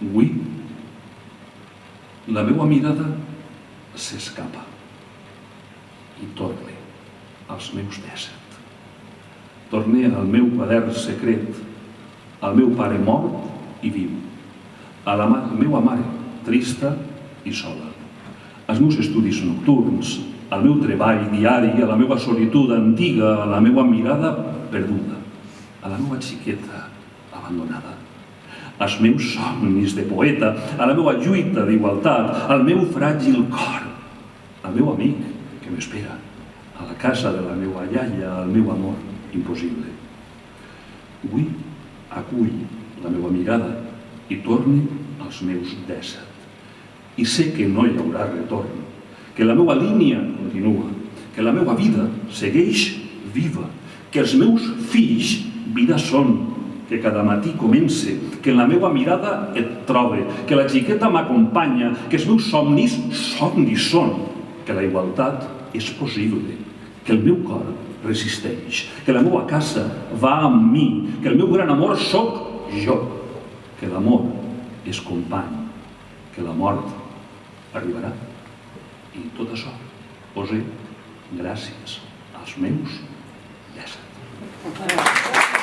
Avui, la meva mirada s'escapa i torne als meus 17. Torne al meu quadern secret, al meu pare mort i viu, a la meva mare trista i sola, als meus estudis nocturns, al meu treball diari, a la meva solitud antiga, a la meva mirada perduda, a la meva xiqueta abandonada, als meus somnis de poeta, a la meva lluita d'igualtat, al meu fràgil cor, al meu amic que m'espera, a la casa de la meva iaia, al meu amor impossible. Avui acull la meva mirada i torne als meus 17. I sé que no hi haurà retorn, que la meva línia continua, que la meva vida segueix viva, que els meus fills vida són, que cada matí comence, que en la meva mirada et trobe, que la xiqueta m'acompanya, que els meus somnis són, que la igualtat és possible, que el meu cor resisteix, que la meva casa va amb mi, que el meu gran amor sóc jo, que l'amor és company, que la mort arribarà. I tot això ho sé gràcies als meus 17.